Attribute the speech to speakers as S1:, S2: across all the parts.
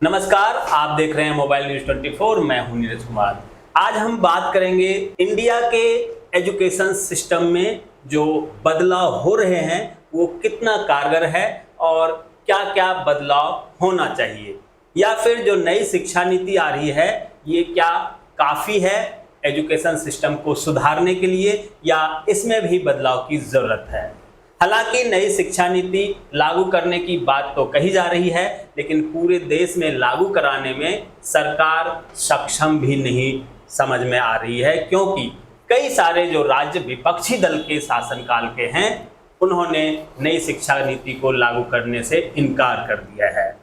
S1: नमस्कार, आप देख रहे हैं मोबाइल न्यूज 24। मैं हूं नीरज कुमार। आज हम बात करेंगे इंडिया के एजुकेशन सिस्टम में जो बदलाव हो रहे हैं वो कितना कारगर है और क्या क्या बदलाव होना चाहिए, या फिर जो नई शिक्षा नीति आ रही है ये क्या काफ़ी है एजुकेशन सिस्टम को सुधारने के लिए, या इसमें भी बदलाव की ज़रूरत है। हालांकि नई शिक्षा नीति लागू करने की बात तो कही जा रही है, लेकिन पूरे देश में लागू कराने में सरकार सक्षम भी नहीं समझ में आ रही है, क्योंकि कई सारे जो राज्य विपक्षी दल के शासनकाल के हैं उन्होंने नई शिक्षा नीति को लागू करने से इनकार कर दिया है।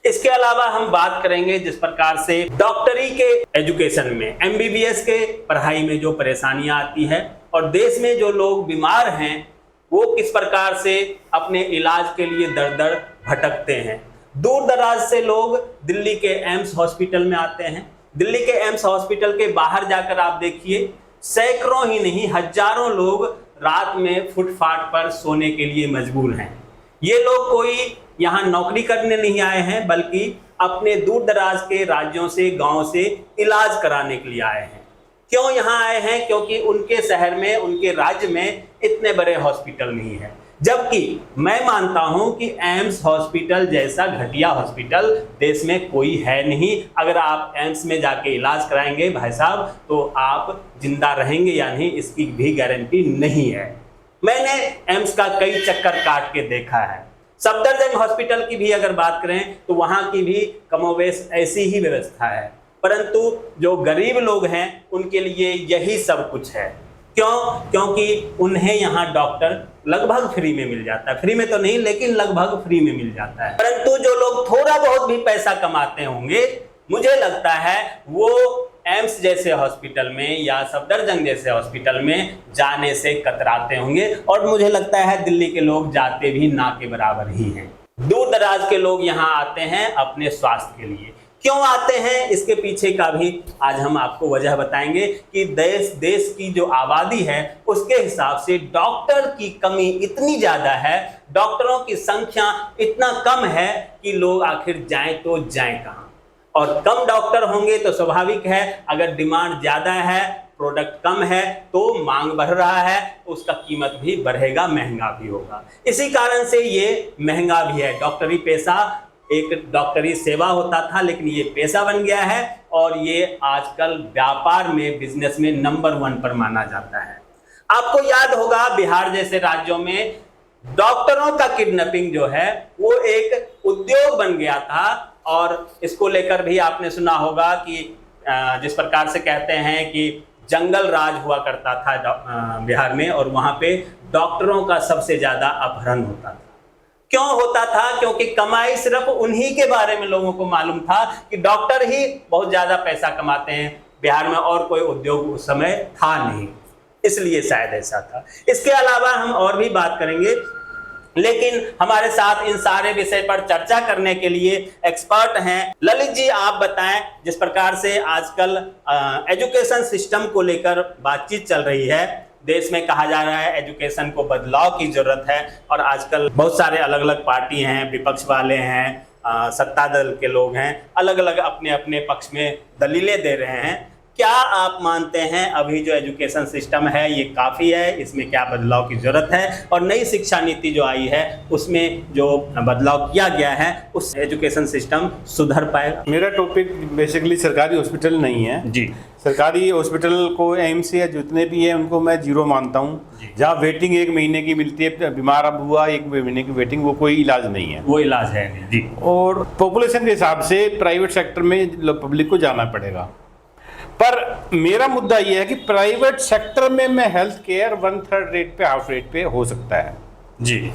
S1: इसके अलावा हम बात करेंगे जिस प्रकार से डॉक्टरी के एजुकेशन में, MBBS के पढ़ाई में जो परेशानियां आती है और देश में जो लोग बीमार हैं वो किस प्रकार से अपने इलाज के लिए दर दर भटकते हैं। दूर दराज से लोग दिल्ली के एम्स हॉस्पिटल में आते हैं। दिल्ली के एम्स हॉस्पिटल के बाहर जाकर आप देखिए, सैकड़ों ही नहीं हजारों लोग रात में फुटपाथ पर सोने के लिए मजबूर हैं। ये लोग कोई यहाँ नौकरी करने नहीं आए हैं, बल्कि अपने दूर दराज के राज्यों से, गाँव से इलाज कराने के लिए आए हैं। क्यों यहाँ आए हैं? क्योंकि उनके शहर में, उनके राज्य में इतने बड़े हॉस्पिटल नहीं है। जबकि मैं मानता हूँ कि एम्स हॉस्पिटल जैसा घटिया हॉस्पिटल देश में कोई है नहीं। अगर आप एम्स में जाके इलाज कराएंगे भाई साहब, तो आप जिंदा रहेंगे या नहीं इसकी भी गारंटी नहीं है। मैंने एम्स का कई चक्कर काट के देखा है। सफदरजंग हॉस्पिटल की भी अगर बात करें तो वहाँ की भी कमोवेश ऐसी ही व्यवस्था है, परंतु जो गरीब लोग हैं उनके लिए यही सब कुछ है। क्यों? क्योंकि उन्हें यहाँ डॉक्टर लगभग फ्री में मिल जाता है। फ्री में तो नहीं, लेकिन लगभग फ्री में मिल जाता है। परंतु जो लोग थोड़ा बहुत भी पैसा कमाते होंगे, मुझे लगता है वो एम्स जैसे हॉस्पिटल में या सफदरजंग जैसे हॉस्पिटल में जाने से कतराते होंगे, और मुझे लगता है दिल्ली के लोग जाते भी ना के बराबर ही हैं। दूर दराज के लोग यहाँ आते हैं अपने स्वास्थ्य के लिए। क्यों आते हैं, इसके पीछे का भी आज हम आपको वजह बताएंगे कि देश की जो आबादी है उसके हिसाब से डॉक्टर की कमी इतनी ज़्यादा है, डॉक्टरों की संख्या इतना कम है कि लोग आखिर जाएं तो जाएं कहाँ। और कम डॉक्टर होंगे तो स्वाभाविक है, अगर डिमांड ज़्यादा है, प्रोडक्ट कम है, तो मांग बढ़ रहा है, उसका कीमत भी बढ़ेगा, महंगा भी होगा। इसी कारण से ये महंगा भी है। डॉक्टरी पेशा एक डॉक्टरी सेवा होता था, लेकिन ये पेशा बन गया है और ये आजकल व्यापार में, बिजनेस में नंबर 1 पर माना जाता है। आपको याद होगा बिहार जैसे राज्यों में डॉक्टरों का किडनैपिंग जो है वो एक उद्योग बन गया था, और इसको लेकर भी आपने सुना होगा कि जिस प्रकार से कहते हैं कि जंगल राज हुआ करता था बिहार में, और वहाँ पे डॉक्टरों का सबसे ज़्यादा अपहरण होता था। क्यों होता था? क्योंकि कमाई सिर्फ उन्हीं के बारे में लोगों को मालूम था कि डॉक्टर ही बहुत ज़्यादा पैसा कमाते हैं बिहार में, और कोई उद्योग उस समय था नहीं, इसलिए शायद ऐसा था। इसके अलावा हम और भी बात करेंगे, लेकिन हमारे साथ इन सारे विषय पर चर्चा करने के लिए एक्सपर्ट हैं। ललित जी, आप बताएं, जिस प्रकार से आजकल एजुकेशन सिस्टम को लेकर बातचीत चल रही है, देश में कहा जा रहा है एजुकेशन को बदलाव की जरूरत है, और आजकल बहुत सारे अलग अलग पार्टी हैं, विपक्ष वाले हैं, सत्ता दल के लोग हैं, अलग अलग अपने अपने पक्ष में दलीलें दे रहे हैं। क्या आप मानते हैं अभी जो एजुकेशन सिस्टम है ये काफ़ी है, इसमें क्या बदलाव की ज़रूरत है, और नई शिक्षा नीति जो आई है उसमें जो बदलाव किया गया है उस एजुकेशन सिस्टम सुधर पाएगा?
S2: मेरा टॉपिक बेसिकली सरकारी हॉस्पिटल नहीं है जी। सरकारी हॉस्पिटल को, एम्स या जितने भी हैं उनको मैं जीरो मानता हूँ। जहाँ वेटिंग 1 महीने की मिलती है, बीमार अब हुआ 1 महीने की वेटिंग, वो कोई इलाज नहीं है,
S1: वो इलाज है जी।
S2: और पॉपुलेशन के हिसाब से प्राइवेट सेक्टर में पब्लिक को जाना पड़ेगा। पर मेरा मुद्दा ये है कि प्राइवेट सेक्टर में मैं हेल्थ केयर 1/3 रेट पे, हाफ रेट पे हो सकता है जी।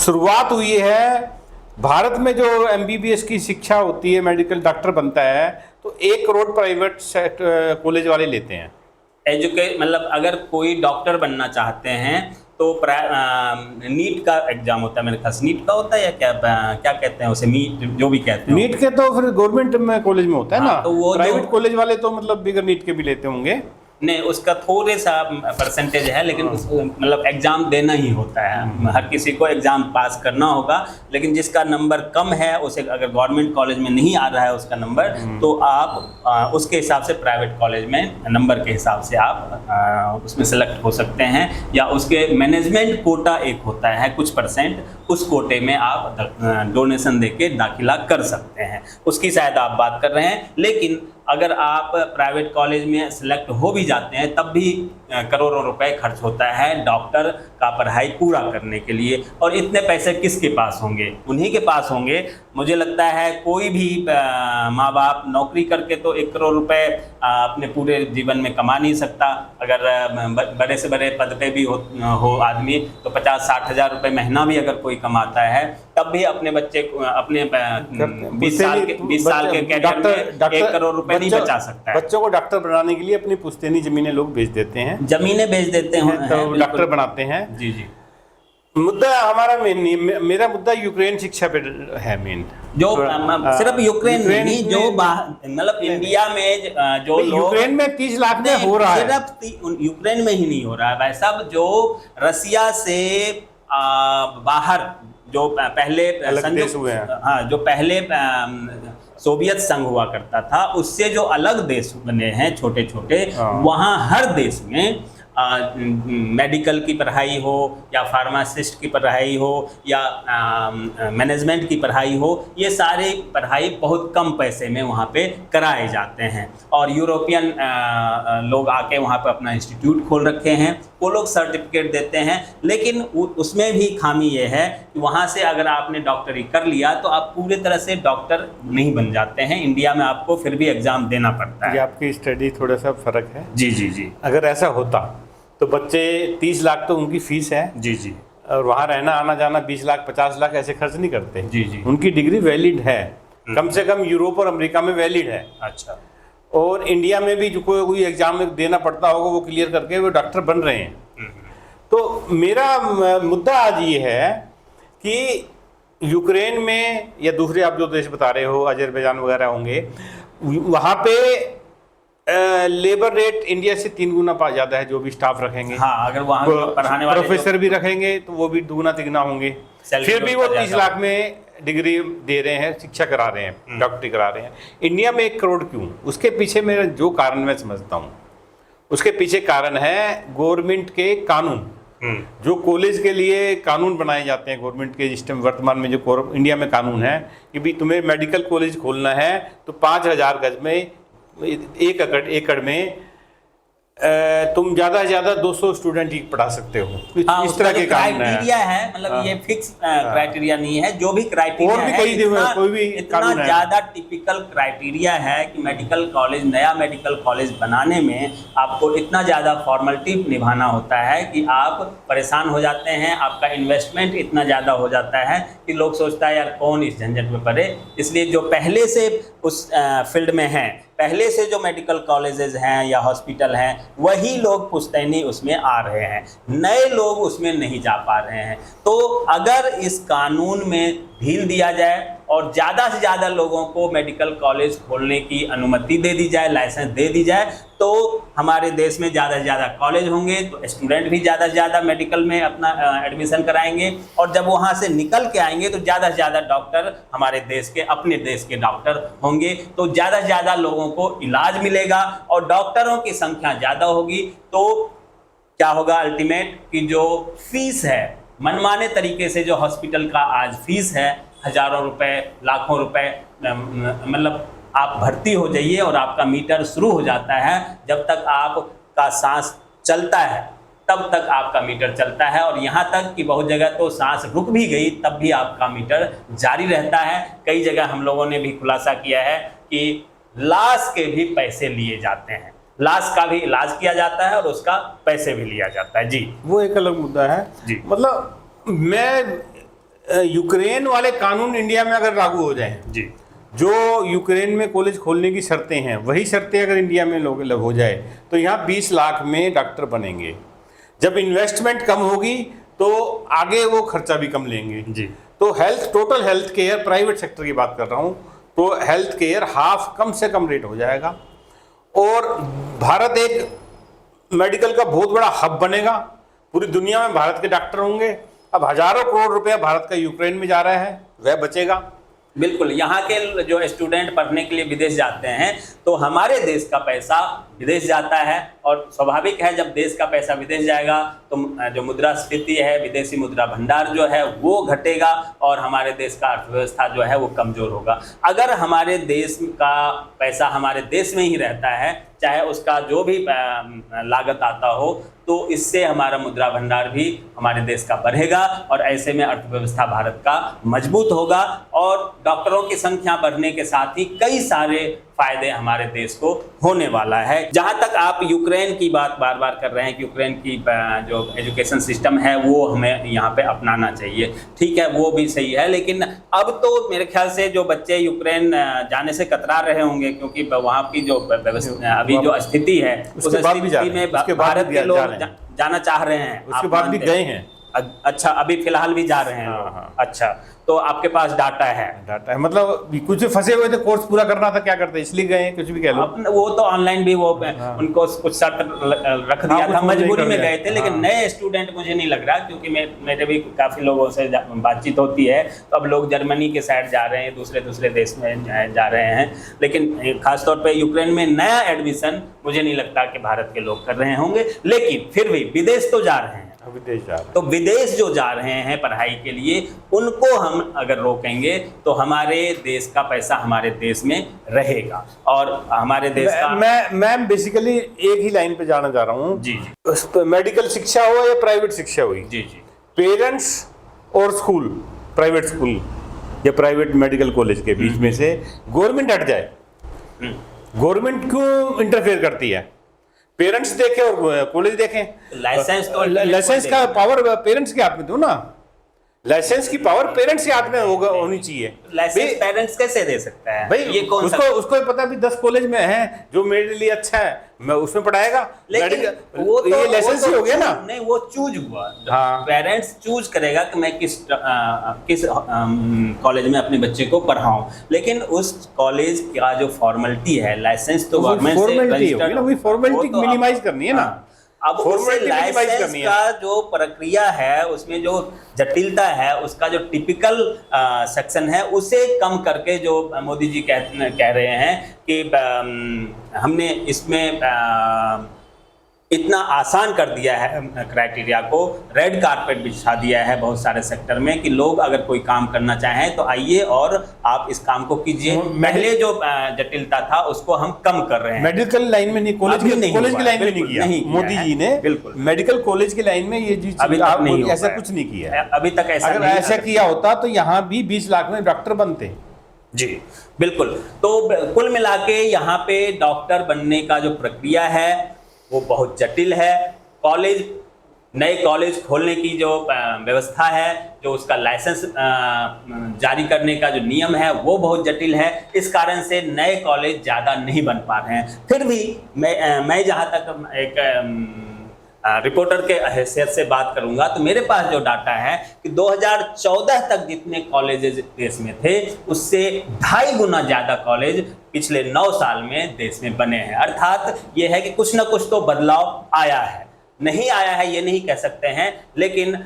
S2: शुरुआत हुई है भारत में, जो MBBS की शिक्षा होती है, मेडिकल डॉक्टर बनता है, तो 1 करोड़ प्राइवेट कॉलेज वाले लेते हैं।
S1: मतलब अगर कोई डॉक्टर बनना चाहते हैं तो नीट का एग्जाम होता है, मेरे ख्याल से नीट का होता है, या क्या कहते हैं उसे, नीट जो भी कहते हैं।
S2: नीट के तो फिर गवर्नमेंट में कॉलेज में होता है ना,
S1: तो वो
S2: प्राइवेट कॉलेज वाले तो मतलब बिगर नीट के भी लेते होंगे।
S1: नहीं, उसका थोड़े सा परसेंटेज है, लेकिन मतलब एग्जाम देना ही होता है, हर किसी को एग्जाम पास करना होगा। लेकिन जिसका नंबर कम है, उसे अगर गवर्नमेंट कॉलेज में नहीं आ रहा है उसका नंबर, तो आप उसके हिसाब से प्राइवेट कॉलेज में नंबर के हिसाब से आप उसमें सेलेक्ट हो सकते हैं, या उसके मैनेजमेंट कोटा एक होता है कुछ परसेंट, उस कोटे में आप डोनेशन देके दाखिला कर सकते हैं, उसकी शायद आप बात कर रहे हैं। लेकिन अगर आप प्राइवेट कॉलेज में सिलेक्ट हो भी जाते हैं, तब भी करोड़ों रुपए खर्च होता है डॉक्टर का पढ़ाई पूरा करने के लिए, और इतने पैसे किसके पास होंगे? उन्हीं के पास होंगे। मुझे लगता है कोई भी माँ बाप नौकरी करके तो 1 करोड़ रुपए अपने पूरे जीवन में कमा नहीं सकता। अगर बड़े से बड़े पद पे भी हो आदमी, तो 50-60 हज़ार रुपये महीना भी अगर कोई कमाता है, तब भी अपने बच्चे को अपने 20 साल के कैरियर में 1 करोड़ रुपए नहीं बचा सकता है।
S2: बच्चों को डॉक्टर बनाने के लिए अपनी पुश्तैनी जमीनें लोग बेच देते हैं,
S1: जमीनें बेच देते हैं,
S2: तो डॉक्टर बनाते हैं।
S1: जी जी।
S2: मुद्दा हमारा मेरा मुद्दा यूक्रेन शिक्षा पे है मेन,
S1: जो सिर्फ यूक्रेन नहीं, जो मतलब इंडिया में जो लोग,
S2: यूक्रेन में 30 लाख में हो रहा है,
S1: सिर्फ यूक्रेन में ही नहीं हो रहा है भाई साहब, जो रसिया से बाहर जो पहले
S2: देश हुए हैं,
S1: हाँ, जो पहले सोवियत संघ हुआ करता था, उससे जो अलग देश बने हैं छोटे छोटे, वहाँ हर देश में मेडिकल की पढ़ाई हो, या फार्मासिस्ट की पढ़ाई हो, या मैनेजमेंट की पढ़ाई हो, ये सारी पढ़ाई बहुत कम पैसे में वहाँ पे कराए जाते हैं। और यूरोपियन लोग आके वहाँ पे अपना इंस्टीट्यूट खोल रखे हैं, वो लोग सर्टिफिकेट देते हैं। लेकिन उसमें भी खामी ये है कि वहाँ से अगर आपने डॉक्टरी कर लिया, तो आप पूरे तरह से डॉक्टर नहीं बन जाते हैं। इंडिया में आपको फिर भी एग्ज़ाम देना पड़ता है।
S2: ये आपकी स्टडी थोड़ा सा फ़र्क है।
S1: जी जी जी।
S2: अगर ऐसा होता तो बच्चे 30 लाख तो उनकी फीस है।
S1: जी जी।
S2: और वहाँ रहना आना जाना 20 लाख 50 लाख ऐसे खर्च नहीं करते।
S1: जी जी।
S2: उनकी डिग्री वैलिड है, कम से कम यूरोप और अमेरिका में वैलिड है।
S1: अच्छा।
S2: और इंडिया में भी जो कोई एग्जाम देना पड़ता होगा, वो क्लियर करके वो डॉक्टर बन रहे हैं। तो मेरा मुद्दा आज ये है कि यूक्रेन में या दूसरे आप जो देश बता रहे हो, अजरबैजान वगैरह होंगे, वहाँ पे लेबर रेट इंडिया से 3 गुना ज़्यादा है, जो भी स्टाफ रखेंगे।
S1: हाँ, अगर वहाँ पढ़ाने वाले
S2: प्रोफेसर भी रखेंगे तो वो भी 2 तिगुना होंगे। फिर भी वो 30 लाख में डिग्री दे रहे हैं, शिक्षा करा रहे हैं, डॉक्टरी करा रहे हैं। इंडिया में 1 करोड़ क्यों? उसके पीछे मेरा जो कारण मैं समझता हूँ, उसके पीछे कारण है गवर्नमेंट के कानून। जो कॉलेज के लिए कानून बनाए जाते हैं गवर्नमेंट के सिस्टम, वर्तमान में जो इंडिया में कानून है कि भी तुम्हें मेडिकल कॉलेज खोलना है तो 5000 गज में 1 एकड़ में तुम ज़्यादा से ज़्यादा 200 स्टूडेंट ही पढ़ा सकते हो।
S1: हाँ,
S2: इस तरह के
S1: क्राइटेरिया है, मतलब ये फिक्स क्राइटेरिया नहीं है, जो भी क्राइटेरिया
S2: और भी
S1: है,
S2: कोई भी
S1: इतना ज़्यादा टिपिकल क्राइटेरिया है कि मेडिकल कॉलेज, नया मेडिकल कॉलेज बनाने में आपको इतना ज़्यादा फॉर्मेलिटी निभाना होता है कि आप परेशान हो जाते हैं। आपका इन्वेस्टमेंट इतना ज़्यादा हो जाता है कि लोग सोचता है यार कौन इस झंझट में पड़े। इसलिए जो पहले से उस फील्ड में हैं, पहले से जो मेडिकल कॉलेजेस हैं या हॉस्पिटल हैं, वही लोग पुश्तैनी उसमें आ रहे हैं, नए लोग उसमें नहीं जा पा रहे हैं। तो अगर इस कानून में ढील दिया जाए और ज़्यादा से ज़्यादा लोगों को मेडिकल कॉलेज खोलने की अनुमति दे दी जाए, लाइसेंस दे दी जाए, तो हमारे देश में ज़्यादा से ज़्यादा कॉलेज होंगे, तो स्टूडेंट भी ज़्यादा से ज़्यादा मेडिकल में अपना एडमिशन कराएंगे, और जब वहाँ से निकल के आएंगे तो ज़्यादा से ज़्यादा डॉक्टर हमारे देश के, अपने देश के डॉक्टर होंगे, तो ज़्यादा से ज़्यादा लोगों को इलाज मिलेगा और डॉक्टरों की संख्या ज़्यादा होगी। तो क्या होगा अल्टीमेट कि जो फीस है, मनमाने तरीके से जो हॉस्पिटल का आज फीस है, हज़ारों रुपए, लाखों रुपए, मतलब आप भर्ती हो जाइए और आपका मीटर शुरू हो जाता है। जब तक आपका सांस चलता है तब तक आपका मीटर चलता है, और यहाँ तक कि बहुत जगह तो सांस रुक भी गई तब भी आपका मीटर जारी रहता है। कई जगह हम लोगों ने भी खुलासा किया है कि लाश के भी पैसे लिए जाते हैं, लाश का भी इलाज किया जाता है और उसका पैसे भी लिया जाता है। जी,
S2: वो एक अलग मुद्दा है
S1: जी।
S2: मतलब मैं यूक्रेन वाले कानून इंडिया में अगर लागू हो जाए
S1: जी,
S2: जो यूक्रेन में कॉलेज खोलने की शर्तें हैं, वही शर्तें अगर इंडिया में लोग हो जाए तो यहाँ 20 लाख में डॉक्टर बनेंगे। जब इन्वेस्टमेंट कम होगी तो आगे वो खर्चा भी कम लेंगे
S1: जी।
S2: तो total health care, private sector की बात कर रहा हूँ, तो हेल्थ केयर हाफ कम से कम रेट हो जाएगा। और भारत एक मेडिकल का बहुत बड़ा हब बनेगा, पूरी दुनिया में भारत के डॉक्टर होंगे। अब हजारों करोड़ रुपया भारत का यूक्रेन में जा रहा है, वह बचेगा।
S1: बिल्कुल, यहाँ के जो स्टूडेंट पढ़ने के लिए विदेश जाते हैं तो हमारे देश का पैसा विदेश जाता है, और स्वाभाविक है जब देश का पैसा विदेश जाएगा तो जो मुद्रास्फीति है, विदेशी मुद्रा भंडार जो है वो घटेगा और हमारे देश का अर्थव्यवस्था जो है वो कमजोर होगा। अगर हमारे देश का पैसा हमारे देश में ही रहता है, चाहे उसका जो भी लागत आता हो, तो इससे हमारा मुद्रा भंडार भी हमारे देश का बढ़ेगा और ऐसे में अर्थव्यवस्था भारत का मजबूत होगा और डॉक्टरों की संख्या बढ़ने के साथ ही कई सारे फायदे हमारे देश को होने वाला है। जहां तक आप यूक्रेन की बात बार बार कर रहे हैं कि यूक्रेन की जो एजुकेशन सिस्टम है वो हमें यहाँ पे अपनाना चाहिए, ठीक है, वो भी सही है, लेकिन अब तो मेरे ख्याल से जो बच्चे यूक्रेन जाने से कतरा रहे होंगे क्योंकि वहाँ की जो अभी जो स्थिति है उस स्थिति में भारत के लोग जाना चाह रहे हैं।
S2: उसके बाद भी गए हैं।
S1: अच्छा, अभी फिलहाल भी जा रहे हैं लोग।
S2: हाँ।
S1: अच्छा, तो आपके पास डाटा है
S2: मतलब कुछ फंसे हुए थे, कोर्स पूरा करना था, क्या करते इसलिए गए, कुछ भी कह लो।
S1: वो तो ऑनलाइन भी वो उनको कुछ शर्त रख दिया था, मजबूरी में गए थे, लेकिन नए स्टूडेंट मुझे नहीं लग रहा, क्योंकि मेरे भी काफी लोगों से बातचीत होती है, तो अब लोग जर्मनी के साइड जा रहे हैं, दूसरे देश में जा रहे हैं, लेकिन खासतौर पर यूक्रेन में नया एडमिशन मुझे नहीं लगता कि भारत के लोग कर रहे होंगे, लेकिन फिर भी विदेश तो जा रहे हैं। तो विदेश जो जा रहे हैं पढ़ाई के लिए, उनको हम अगर रोकेंगे तो हमारे देश का पैसा हमारे देश में रहेगा और हमारे देश का
S2: मैं बेसिकली एक ही लाइन पे जाना चाह रहा हूँ
S1: जी।
S2: मेडिकल शिक्षा हो या प्राइवेट शिक्षा हुई
S1: जी,
S2: पेरेंट्स और स्कूल, प्राइवेट स्कूल या प्राइवेट मेडिकल कॉलेज के बीच में से गवर्नमेंट हट जाए। गवर्नमेंट क्यों इंटरफेयर करती है? पेरेंट्स देखें और कॉलेज देखें। लाइसेंस का पावर पेरेंट्स के हाथ में दो ना, लाइसेंस की पावर पेरेंट्स के हाथ में होनी चाहिए।
S1: लाइसेंस पेरेंट्स कैसे दे सकता है
S2: भाई?
S1: ये कौन
S2: उसको पता भी 10 कॉलेज में है जो मेरे लिए अच्छा है, मैं उसमें पढ़ाएगा,
S1: लेकिन वो तो
S2: ये लाइसेंस ही हो गया ना।
S1: नहीं, वो चूज हुआ।
S2: हाँ।
S1: पेरेंट्स चूज करेगा कि मैं किस कॉलेज में अपने बच्चे को पढ़ाऊं, लेकिन उस कॉलेज का जो फॉर्मेलिटी है, लाइसेंस तो गवर्नमेंट से रजिस्टर्ड,
S2: वही फॉर्मेलिटी मिनिमाइज करनी है ना।
S1: अब उसे लाइसेंस का जो प्रक्रिया है, उसमें जो जटिलता है, उसका जो टिपिकल सेक्शन है, उसे कम करके जो मोदी जी कह रहे हैं कि हमने इसमें इतना आसान कर दिया है क्राइटेरिया को, रेड कारपेट बिछा दिया है बहुत सारे सेक्टर में कि लोग अगर कोई काम करना चाहें तो आइए और आप इस काम को कीजिए। पहले जो जटिलता था उसको हम कम कर रहे हैं।
S2: मेडिकल लाइन में नहीं, कॉलेज की लाइन में नहीं किया मोदी जी ने। बिल्कुल, मेडिकल कॉलेज की लाइन में ये चीज अभी तक नहीं, ऐसा कुछ नहीं किया
S1: अभी तक।
S2: अगर ऐसा किया होता तो यहाँ भी 20 लाख में डॉक्टर बनते।
S1: जी बिल्कुल। तो कुल मिला के यहाँ पे डॉक्टर बनने का जो प्रक्रिया है वो बहुत जटिल है। नए कॉलेज खोलने की जो व्यवस्था है, जो उसका लाइसेंस जारी करने का जो नियम है वो बहुत जटिल है। इस कारण से नए कॉलेज ज़्यादा नहीं बन पा रहे हैं। फिर भी मैं जहाँ तक एक रिपोर्टर के हैसियत से बात करूंगा तो मेरे पास जो डाटा है कि 2014 तक जितने कॉलेजेस देश में थे उससे 2.5 गुना ज़्यादा कॉलेज पिछले 9 साल में देश में बने हैं। अर्थात ये है कि कुछ ना कुछ तो बदलाव आया है। नहीं आया है ये नहीं कह सकते हैं, लेकिन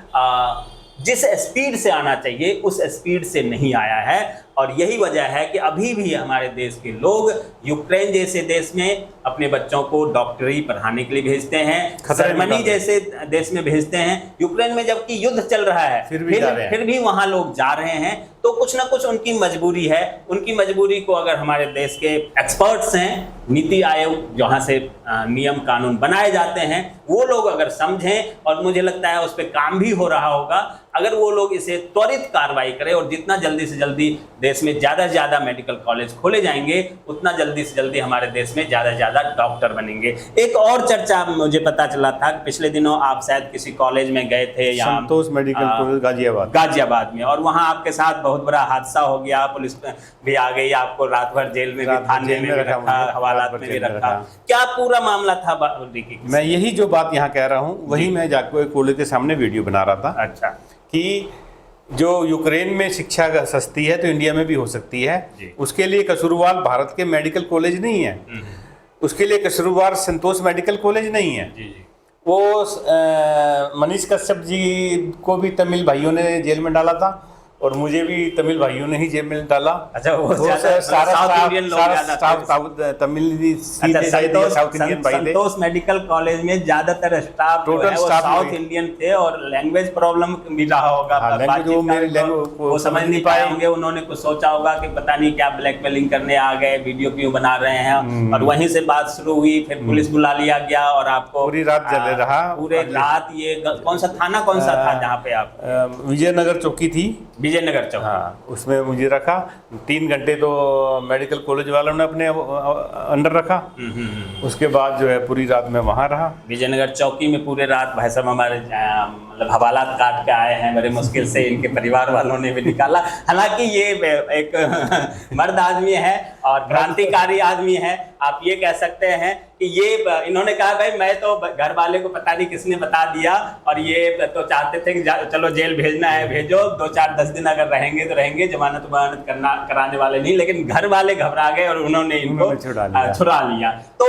S1: जिस स्पीड से आना चाहिए उस स्पीड से नहीं आया है। और यही वजह है कि अभी भी हमारे देश के लोग यूक्रेन जैसे देश में अपने बच्चों को डॉक्टरी पढ़ाने के लिए भेजते हैं, जर्मनी जैसे देश में भेजते हैं। यूक्रेन में जबकि युद्ध चल रहा है फिर भी वहां लोग जा रहे हैं। तो कुछ ना कुछ उनकी मजबूरी है। उनकी मजबूरी को अगर हमारे देश के एक्सपर्ट्स हैं, नीति आयोग जहाँ से नियम कानून बनाए जाते हैं, वो लोग अगर समझें, और मुझे लगता है उस पर काम भी हो रहा होगा, अगर वो लोग इसे त्वरित कार्रवाई करें और जितना जल्दी से जल्दी देश में ज़्यादा से ज़्यादा मेडिकल कॉलेज खोले जाएंगे उतना जल्दी से जल्दी हमारे देश में ज़्यादा से ज़्यादा डॉक्टर बनेंगे। एक और चर्चा मुझे पता चला था कि पिछले दिनों आप शायद किसी कॉलेज में गए थे, यहाँ
S2: संतोष मेडिकल कॉलेज
S1: गाजियाबाद में, और वहाँ आपके साथ बहुत बड़ा हादसा हो गया। पुलिस भी आ गई, आपको रात भर जेल में भी, थाने में भी रखा, हवालात में भी रखा। क्या पूरा मामला था?
S2: मैं यही जो बात यहाँ कह रहा हूँ वही मैं जाकर कॉलेज के सामने वीडियो बना रहा था।
S1: अच्छा,
S2: कि जो यूक्रेन में शिक्षा सस्ती है तो इंडिया में भी हो सकती है। उसके लिए कसूरवार भारत के मेडिकल कॉलेज नहीं है, उसके लिए कसूरवार संतोष मेडिकल कॉलेज नहीं है।
S1: जी जी।
S2: वो मनीष कश्यप जी को भी तमिल भाइयों ने जेल में डाला था और मुझे भी तमिल भाइयों ने ही जेल में डाला।
S1: अच्छा, वो साउथ इंडियन लोग ज्यादा
S2: तमिल साउथ इंडियन भाई थे।
S1: संतोष मेडिकल कॉलेज में ज्यादातर स्टाफ जो है वो साउथ इंडियन थे और लैंग्वेज प्रॉब्लम भी रहा होगा। वो समझ नहीं पाए होंगे, उन्होंने कुछ सोचा होगा कि पता नहीं क्या ब्लैकमेलिंग करने आ गए, वीडियो क्यों बना रहे हैं, और वहीं से बात शुरू हुई। फिर पुलिस बुला लिया गया और आपको
S2: पूरी रात जले रहा।
S1: पूरे रात ये कौन सा थाना था जहाँ पे आप?
S2: विजयनगर चौकी थी,
S1: विजयनगर चौक।
S2: हाँ, उसमें मुझे रखा 3 घंटे तो मेडिकल कॉलेज वालों ने अपने अंडर रखा। उसके बाद जो है पूरी रात में वहाँ रहा
S1: विजयनगर चौकी में पूरे रात। भाई साहब हमारे मतलब हवालात काट के आए हैं, बड़े मुश्किल से इनके परिवार वालों ने भी निकाला। हालांकि ये एक मर्द आदमी है और क्रांतिकारी आदमी है, आप ये कह सकते हैं कि ये इन्होंने कहा भाई मैं तो घर वाले को पता नहीं किसने बता दिया, और ये तो चाहते थे कि चलो जेल भेजना है भेजो, 2-4-10 दिन अगर रहेंगे तो रहेंगे, जमानत कराने वाले नहीं, लेकिन घर वाले घबरा गए और उन्होंने इनको छुड़ा लिया। तो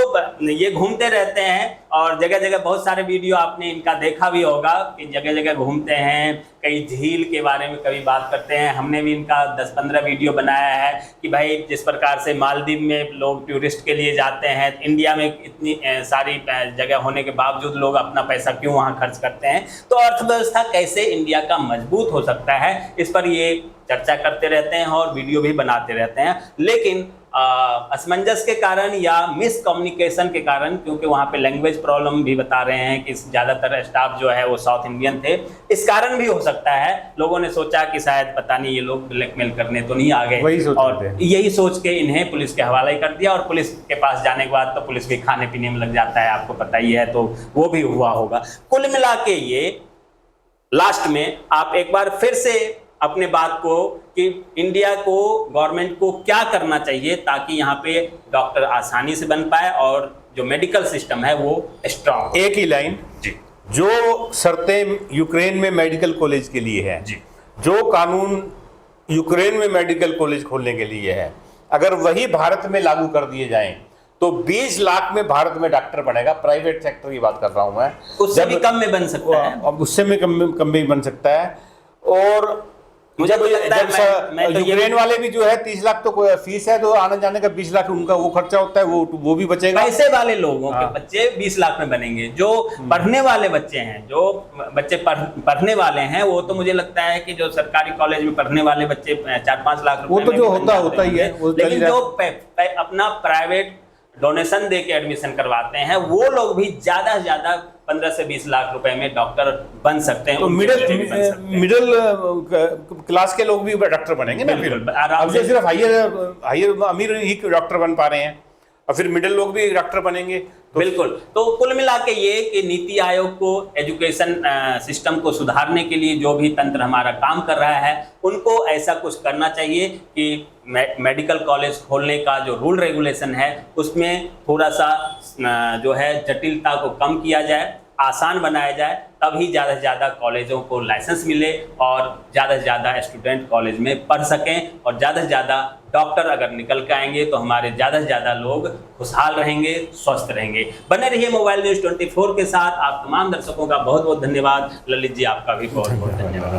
S1: ये घूमते रहते हैं और जगह जगह बहुत सारे वीडियो आपने इनका देखा भी होगा कि जगह जगह घूमते हैं, कई झील के बारे में कभी बात करते हैं। हमने भी इनका 10-15 वीडियो बनाया है कि भाई जिस प्रकार से मालदीव में लोग टूरिस्ट के लिए जाते हैं, इंडिया में इतनी सारी जगह होने के बावजूद लोग अपना पैसा क्यों वहाँ खर्च करते हैं। तो अर्थव्यवस्था कैसे इंडिया का मजबूत हो सकता है, इस पर ये चर्चा करते रहते हैं और वीडियो भी बनाते रहते हैं। लेकिन असमंजस के कारण या मिस कम्युनिकेशन के कारण, क्योंकि वहाँ पे लैंग्वेज प्रॉब्लम भी बता रहे हैं कि ज़्यादातर स्टाफ जो है वो साउथ इंडियन थे, इस कारण भी हो सकता है लोगों ने सोचा कि शायद पता नहीं ये लोग ब्लैकमेल करने तो नहीं आ गए, और यही सोच के इन्हें पुलिस के हवाले कर दिया। और पुलिस के पास जाने के बाद तो पुलिस भी खाने पीने में लग जाता है, आपको पता ही है, तो वो भी हुआ होगा। कुल मिला के ये लास्ट में आप एक बार फिर से अपने बात को कि इंडिया को, गवर्नमेंट को क्या करना चाहिए ताकि यहाँ पे डॉक्टर आसानी से बन पाए और जो मेडिकल सिस्टम है वो स्ट्रांग।
S2: एक ही लाइन जी, जो शर्तें यूक्रेन में मेडिकल कॉलेज के लिए है जी, जो कानून यूक्रेन में मेडिकल कॉलेज खोलने के लिए है, अगर वही भारत में लागू कर दिए जाएं तो 20 लाख में भारत में डॉक्टर बनेगा। प्राइवेट सेक्टर की बात कर रहा हूं मैं,
S1: उससे भी कम में बन सकता है,
S2: उससे भी कम में बन सकता है। और
S1: मुझे तो लगता है
S2: यूक्रेन वाले भी जो है 30 लाख तो फीस है, तो आने जाने का 20 लाख उनका वो खर्चा होता है, वो भी बचेगा।
S1: पैसे वाले लोगों के बच्चे 20 लाख में बनेंगे, जो पढ़ने वाले बच्चे हैं, जो बच्चे पढ़ने वाले हैं, वो तो मुझे लगता है कि जो सरकारी कॉलेज में पढ़ने वाले बच्चे 4-5 लाख
S2: वो तो जो होता ही है,
S1: लेकिन जो अपना प्राइवेट डोनेशन दे के एडमिशन करवाते हैं वो लोग भी ज्यादा से ज्यादा 15 से 20 लाख रुपए में डॉक्टर बन सकते हैं।
S2: तो मिडिल क्लास के लोग भी डॉक्टर बनेंगे ना, फिर अब से सिर्फ हायर अमीर ही डॉक्टर बन पा रहे हैं और फिर मिडिल लोग भी डॉक्टर बनेंगे।
S1: तो बिल्कुल। तो कुल मिला के ये कि नीति आयोग को एजुकेशन सिस्टम को सुधारने के लिए जो भी तंत्र हमारा काम कर रहा है, उनको ऐसा कुछ करना चाहिए कि मेडिकल कॉलेज खोलने का जो रूल रेगुलेशन है उसमें थोड़ा सा जो है जटिलता को कम किया जाए, आसान बनाया जाए, तभी ज़्यादा से ज़्यादा कॉलेजों को लाइसेंस मिले और ज़्यादा से ज़्यादा स्टूडेंट कॉलेज में पढ़ सकें, और ज़्यादा से ज़्यादा डॉक्टर अगर निकल के आएंगे तो हमारे ज़्यादा से ज़्यादा लोग खुशहाल रहेंगे, स्वस्थ रहेंगे। बने रहिए मोबाइल न्यूज़ 24 के साथ। आप तमाम दर्शकों का बहुत बहुत धन्यवाद। ललित जी आपका भी बहुत बहुत धन्यवाद।